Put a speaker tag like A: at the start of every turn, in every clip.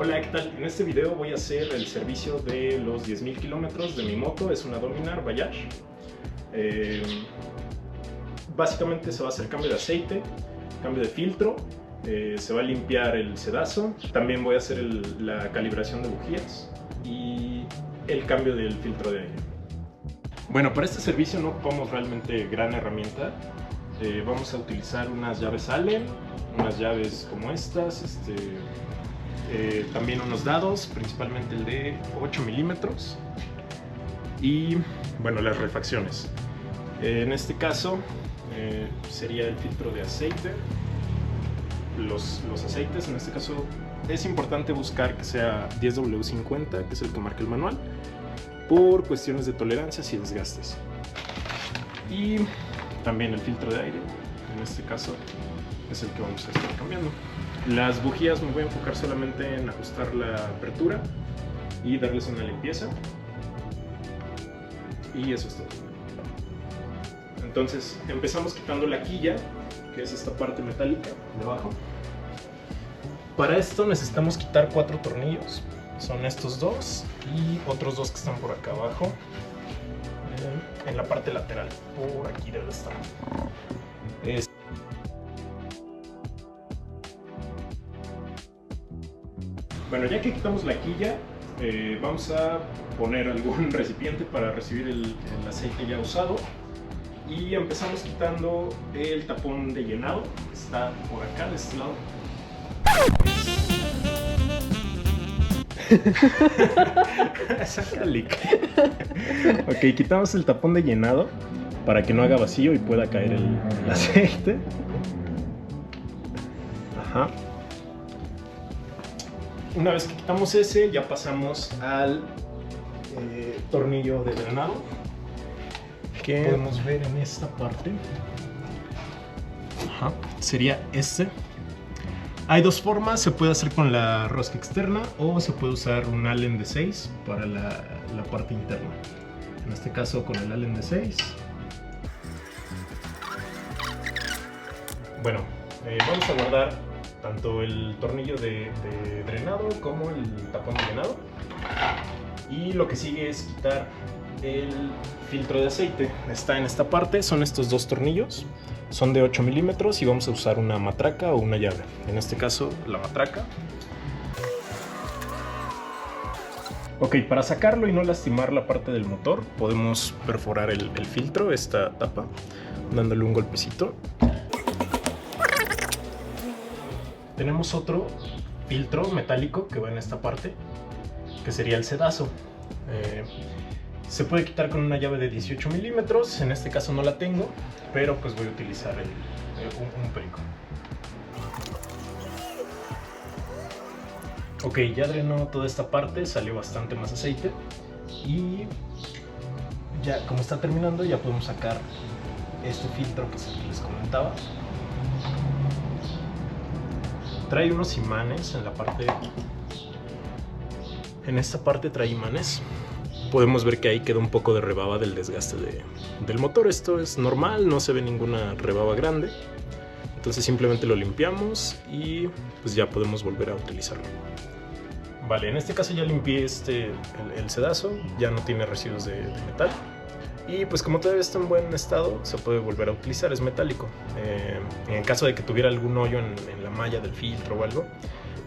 A: Hola, ¿qué tal? En este video voy a hacer el servicio de los 10.000 kilómetros de mi moto. Es una Dominar Voyage. Básicamente se va a hacer cambio de aceite, cambio de filtro, se va a limpiar el sedazo. También voy a hacer la calibración de bujías y el cambio del filtro de aire. Bueno, para este servicio no ocupamos realmente gran herramienta. Vamos a utilizar unas llaves Allen, unas llaves como estas, también unos dados, principalmente el de 8 milímetros y bueno, las refacciones. En este caso sería el filtro de aceite, los aceites. En este caso es importante buscar que sea 10W50, que es el que marca el manual, por cuestiones de tolerancias y desgastes. Y también el filtro de aire, en este caso es el que vamos a estar cambiando. Las bujías me voy a enfocar solamente en ajustar la apertura y darles una limpieza, y eso es todo. Entonces empezamos quitando la quilla, que es esta parte metálica de abajo. Para esto necesitamos quitar 4 tornillos, son estos dos y otros dos que están por acá abajo, en la parte lateral, por aquí debe estar. Bueno, ya que quitamos la quilla, vamos a poner algún recipiente para recibir el aceite ya usado, y empezamos quitando el tapón de llenado, que está por acá de este lado. Saca leak. Ok, quitamos el tapón de llenado para que no haga vacío y pueda caer el aceite. Ajá. Una vez que quitamos ese, ya pasamos al tornillo de drenado, que podemos ver en esta parte. Ajá. Sería este. Hay dos formas: se puede hacer con la rosca externa o se puede usar un Allen de 6 para la parte interna. En este caso con el Allen de 6. Bueno, vamos a guardar tanto el tornillo de drenado como el tapón de llenado. Y lo que sigue es quitar el filtro de aceite. Está en esta parte, son estos dos tornillos. Son de 8 milímetros y vamos a usar una matraca o una llave. En este caso, la matraca. Ok, para sacarlo y no lastimar la parte del motor, podemos perforar el filtro, esta tapa, dándole un golpecito. Tenemos otro filtro metálico que va en esta parte, que sería el sedazo. Se puede quitar con una llave de 18 milímetros, en este caso no la tengo, pero pues voy a utilizar un perico. Ok, ya drenó toda esta parte, salió bastante más aceite, y ya como está terminando ya podemos sacar este filtro que les comentaba. Trae unos imanes en la parte, en esta parte trae imanes. Podemos ver que ahí queda un poco de rebaba del desgaste del motor. Esto es normal, no se ve ninguna rebaba grande. Entonces simplemente lo limpiamos y pues ya podemos volver a utilizarlo. Vale, en este caso ya limpié el sedazo, ya no tiene residuos de metal. Y pues como todavía está en buen estado, se puede volver a utilizar, es metálico. En caso de que tuviera algún hoyo en la malla del filtro o algo,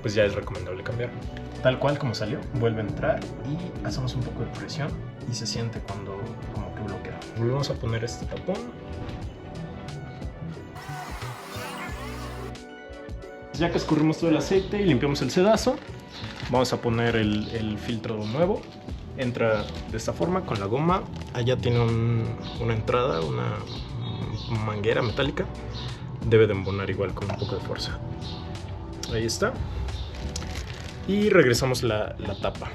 A: pues ya es recomendable cambiar. Tal cual como salió, vuelve a entrar y hacemos un poco de presión y se siente cuando como que bloquea. Volvemos a poner este tapón. Ya que escurrimos todo el aceite y limpiamos el sedazo, vamos a poner el filtro nuevo. Entra de esta forma con la goma. Allá tiene una entrada, una manguera metálica. Debe de embonar igual con un poco de fuerza. Ahí está. Y regresamos la tapa.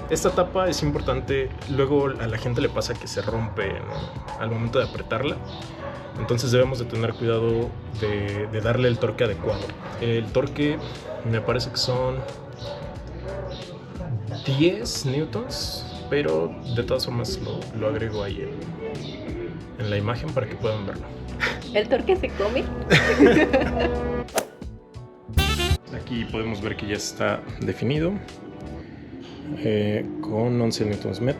A: Esta tapa es importante, luego a la gente le pasa que se rompe, ¿no?, al momento de apretarla. Entonces debemos de tener cuidado de darle el torque adecuado. El torque me parece que son 10 newtons, pero de todas formas lo agrego ahí en la imagen para que puedan verlo.
B: ¿El torque se come?
A: Aquí podemos ver que ya está definido con 11 Nm.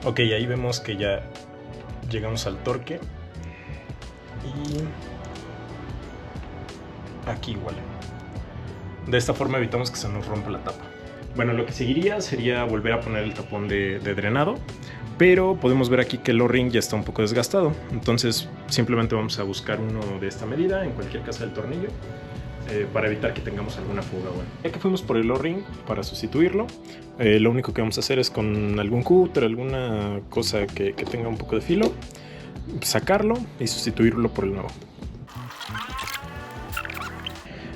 A: Ok, ahí vemos que ya llegamos al torque y aquí igual. De esta forma evitamos que se nos rompa la tapa. Bueno, lo que seguiría sería volver a poner el tapón de drenado, pero podemos ver aquí que el O-ring ya está un poco desgastado. Entonces simplemente vamos a buscar uno de esta medida en cualquier casa del tornillo para evitar que tengamos alguna fuga. Bueno, ya que fuimos por el O-ring para sustituirlo, lo único que vamos a hacer es con algún cúter, alguna cosa que tenga un poco de filo, sacarlo y sustituirlo por el nuevo.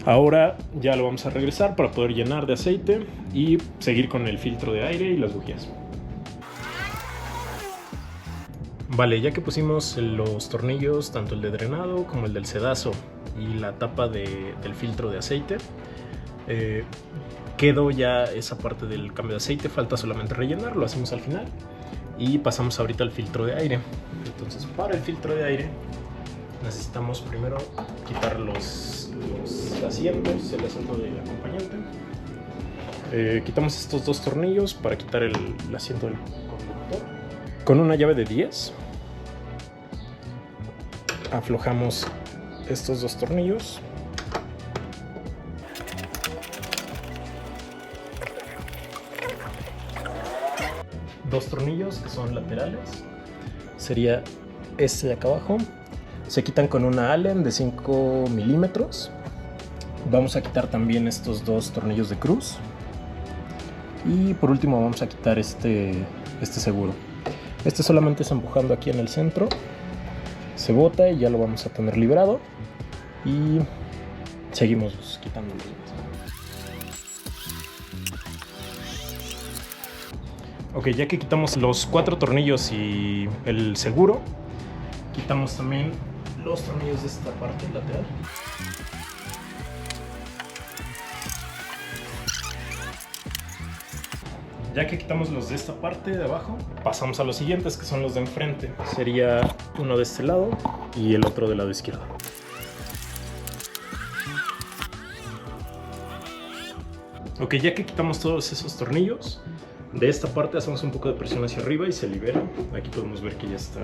A: Ahora ya lo vamos a regresar para poder llenar de aceite y seguir con el filtro de aire y las bujías. Vale, ya que pusimos los tornillos, tanto el de drenado como el del sedazo y la tapa del filtro de aceite, quedó ya esa parte del cambio de aceite, falta solamente rellenar, lo hacemos al final y pasamos ahorita al filtro de aire. Entonces, para el filtro de aire necesitamos primero quitar los asientos, el asiento del acompañante. Quitamos estos dos tornillos para quitar el asiento del conductor. Con una llave de 10 aflojamos estos dos tornillos. Dos tornillos que son laterales. Sería este de acá abajo. Se quitan con una Allen de 5 milímetros. Vamos a quitar también estos dos tornillos de cruz. Y por último vamos a quitar este seguro. Este solamente es empujando aquí en el centro. Se bota y ya lo vamos a tener librado. Y seguimos quitando los demás. Ok, ya que quitamos los 4 tornillos y el seguro, quitamos también los tornillos de esta parte lateral. Ya que quitamos los de esta parte de abajo, pasamos a los siguientes, que son los de enfrente. Sería uno de este lado y el otro del lado izquierdo. Ok, ya que quitamos todos esos tornillos, de esta parte hacemos un poco de presión hacia arriba y se libera. Aquí podemos ver que ya está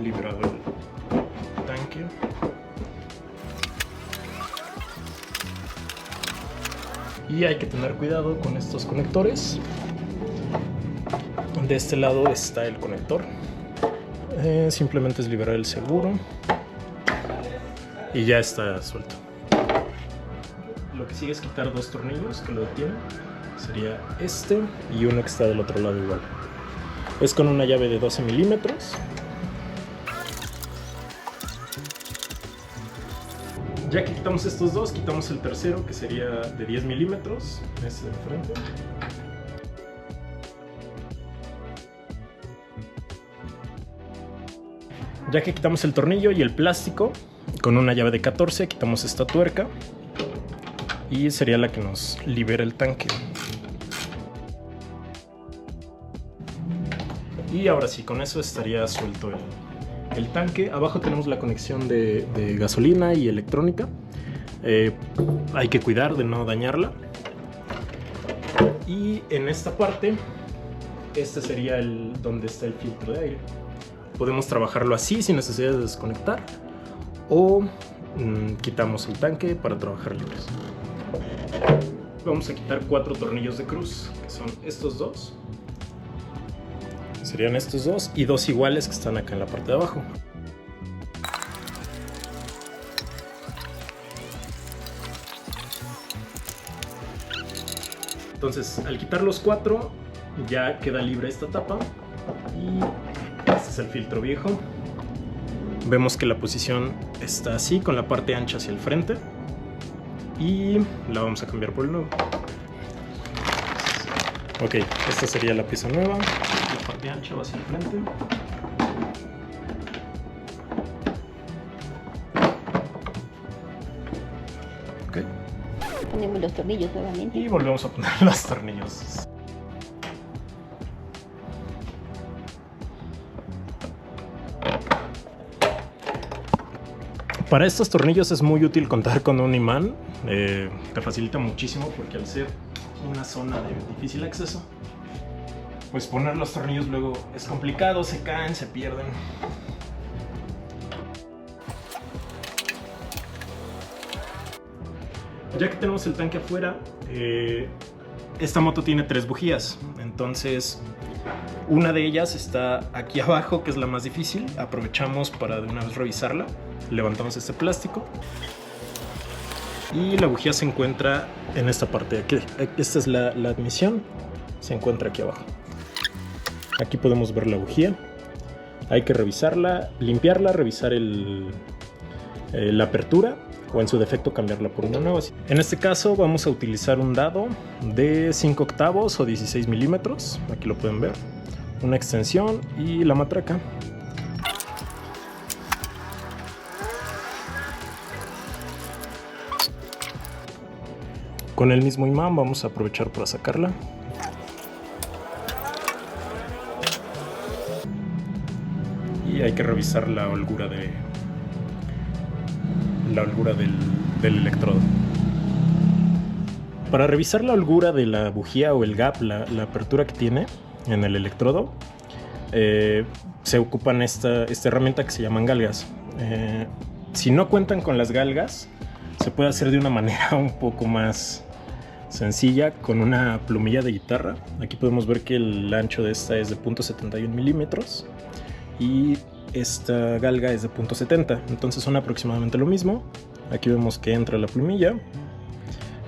A: liberado el tanque. Y hay que tener cuidado con estos conectores. De este lado está el conector. Simplemente es liberar el seguro y ya está suelto. Lo que sigue es quitar dos tornillos que lo detienen. Sería este y uno que está del otro lado igual. Es con una llave de 12 milímetros. Ya que quitamos estos dos, quitamos el tercero, que sería de 10 milímetros, este de frente. Ya que quitamos el tornillo y el plástico, con una llave de 14 quitamos esta tuerca y sería la que nos libera el tanque. Y ahora sí, con eso estaría suelto el tanque. Abajo tenemos la conexión de gasolina y electrónica. Hay que cuidar de no dañarla. Y en esta parte, este sería donde está el filtro de aire. Podemos trabajarlo así sin necesidad de desconectar, o quitamos el tanque para trabajar libres. Vamos a quitar 4 tornillos de cruz, que son estos dos. Serían estos dos y dos iguales que están acá en la parte de abajo. Entonces, al quitar los 4, ya queda libre esta tapa y este es el filtro viejo. Vemos que la posición está así, con la parte ancha hacia el frente, y la vamos a cambiar por el nuevo. Ok, esta sería la pieza nueva. La parte ancha va hacia el frente. Ok.
B: Ponemos los tornillos nuevamente.
A: Y volvemos a poner los tornillos. Para estos tornillos es muy útil contar con un imán. Te facilita muchísimo porque al ser una zona de difícil acceso, pues poner los tornillos luego es complicado, se caen, se pierden. Ya que tenemos el tanque afuera, esta moto tiene 3 bujías, entonces una de ellas está aquí abajo, que es la más difícil. Aprovechamos para de una vez revisarla. Levantamos este plástico y la bujía se encuentra en esta parte de aquí. Esta es la admisión, se encuentra aquí abajo. Aquí podemos ver la bujía. Hay que revisarla, limpiarla, revisar la apertura, o en su defecto cambiarla por una nueva. En este caso vamos a utilizar un dado de 5 octavos o 16 milímetros, aquí lo pueden ver, una extensión y la matraca. Con el mismo imán vamos a aprovechar para sacarla. Y hay que revisar la holgura del electrodo. Para revisar la holgura de la bujía o el gap, la apertura que tiene en el electrodo, se ocupan esta herramienta que se llaman galgas. Si no cuentan con las galgas, se puede hacer de una manera un poco más sencilla con una plumilla de guitarra. Aquí podemos ver que el ancho de esta es de 0.71 milímetros y esta galga es de 0.70, entonces son aproximadamente lo mismo. Aquí vemos que entra la plumilla,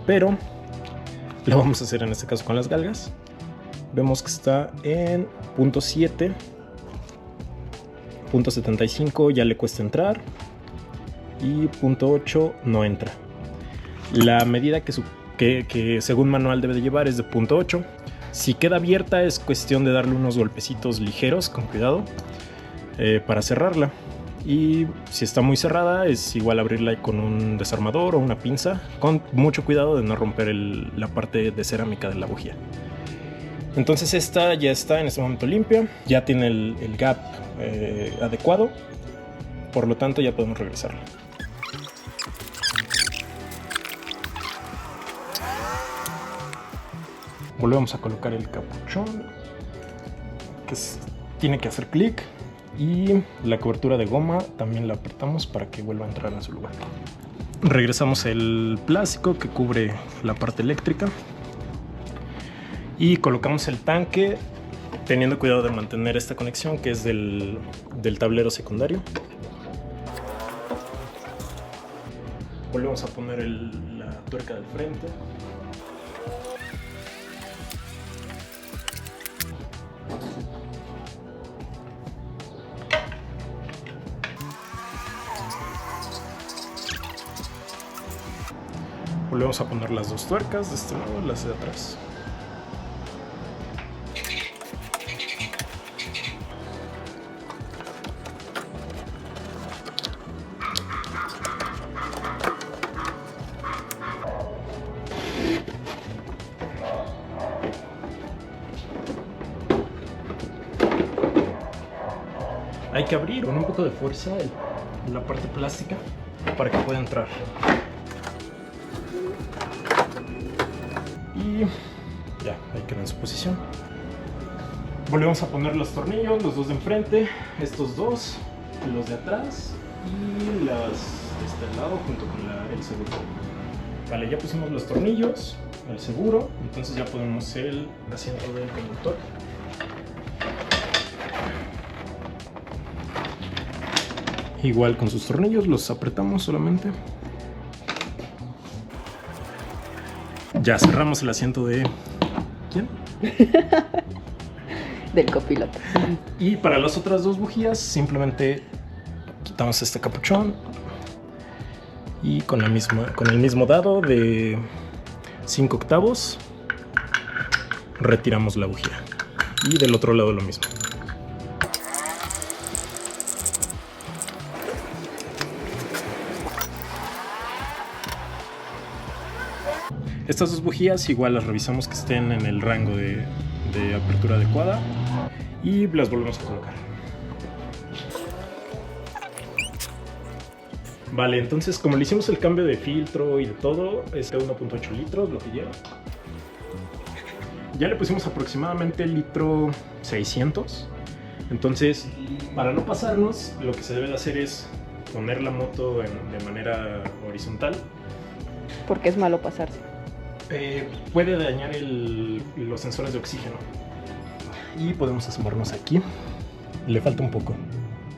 A: pero lo vamos a hacer en este caso con las galgas. Vemos que está en 0.7, 0.75 ya le cuesta entrar y 0.8 no entra. La medida que según manual debe de llevar es de 0.8. Si queda abierta es cuestión de darle unos golpecitos ligeros con cuidado para cerrarla, y si está muy cerrada es igual abrirla con un desarmador o una pinza, con mucho cuidado de no romper la parte de cerámica de la bujía. Entonces esta ya está en este momento limpia, ya tiene el gap adecuado, por lo tanto ya podemos regresarla. Volvemos a colocar el capuchón, tiene que hacer clic, y la cobertura de goma también la apretamos para que vuelva a entrar en su lugar. Regresamos el plástico que cubre la parte eléctrica y colocamos el tanque teniendo cuidado de mantener esta conexión que es del tablero secundario. Volvemos a poner la tuerca del frente. Volvemos a poner las 2 tuercas de este lado, las de atrás. Hay que abrir con un poco de fuerza la parte plástica para que pueda entrar. Y ya, ahí queda en su posición. Volvemos a poner los tornillos, los 2 de enfrente, estos 2, los de atrás y las de este lado junto con el seguro. Vale, ya pusimos los tornillos, el seguro, entonces ya podemos hacer el asiento del conductor. Igual con sus tornillos, los apretamos solamente. Ya cerramos el asiento de... ¿quién?
B: Del copiloto.
A: Y para las otras 2 bujías simplemente quitamos este capuchón y con el mismo dado de 5 octavos retiramos la bujía. Y del otro lado lo mismo. Estas 2 bujías igual las revisamos que estén en el rango de apertura adecuada y las volvemos a colocar. Vale, entonces como le hicimos el cambio de filtro y de todo, es de 1.8 litros lo que lleva. Ya le pusimos aproximadamente el litro 600. Entonces, para no pasarnos, lo que se debe de hacer es poner la moto de manera horizontal.
B: Porque es malo pasarse.
A: Puede dañar los sensores de oxígeno. Y podemos asomarnos aquí. Le falta un poco.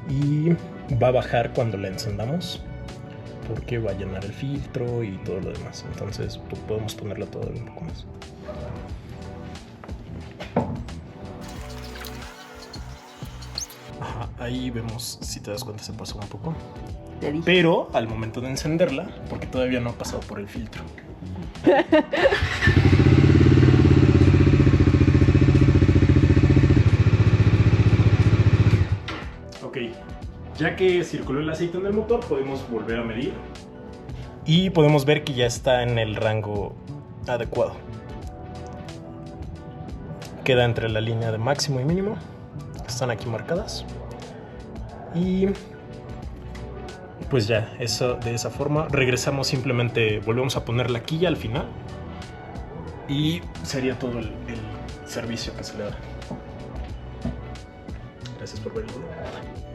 A: Y va a bajar cuando la encendamos, porque va a llenar el filtro y todo lo demás. Entonces podemos ponerla todo un poco más. Ajá, ahí vemos, si te das cuenta, se pasó un poco.
B: Te dije.
A: Pero al momento de encenderla, porque todavía no ha pasado por el filtro. Ok, ya que circuló el aceite en el motor, podemos volver a medir. Y podemos ver que ya está en el rango adecuado. Queda entre la línea de máximo y mínimo. Están aquí marcadas. Y pues ya, eso, de esa forma regresamos, simplemente volvemos a poner la quilla al final y sería todo el servicio que se le da. Gracias por ver el video.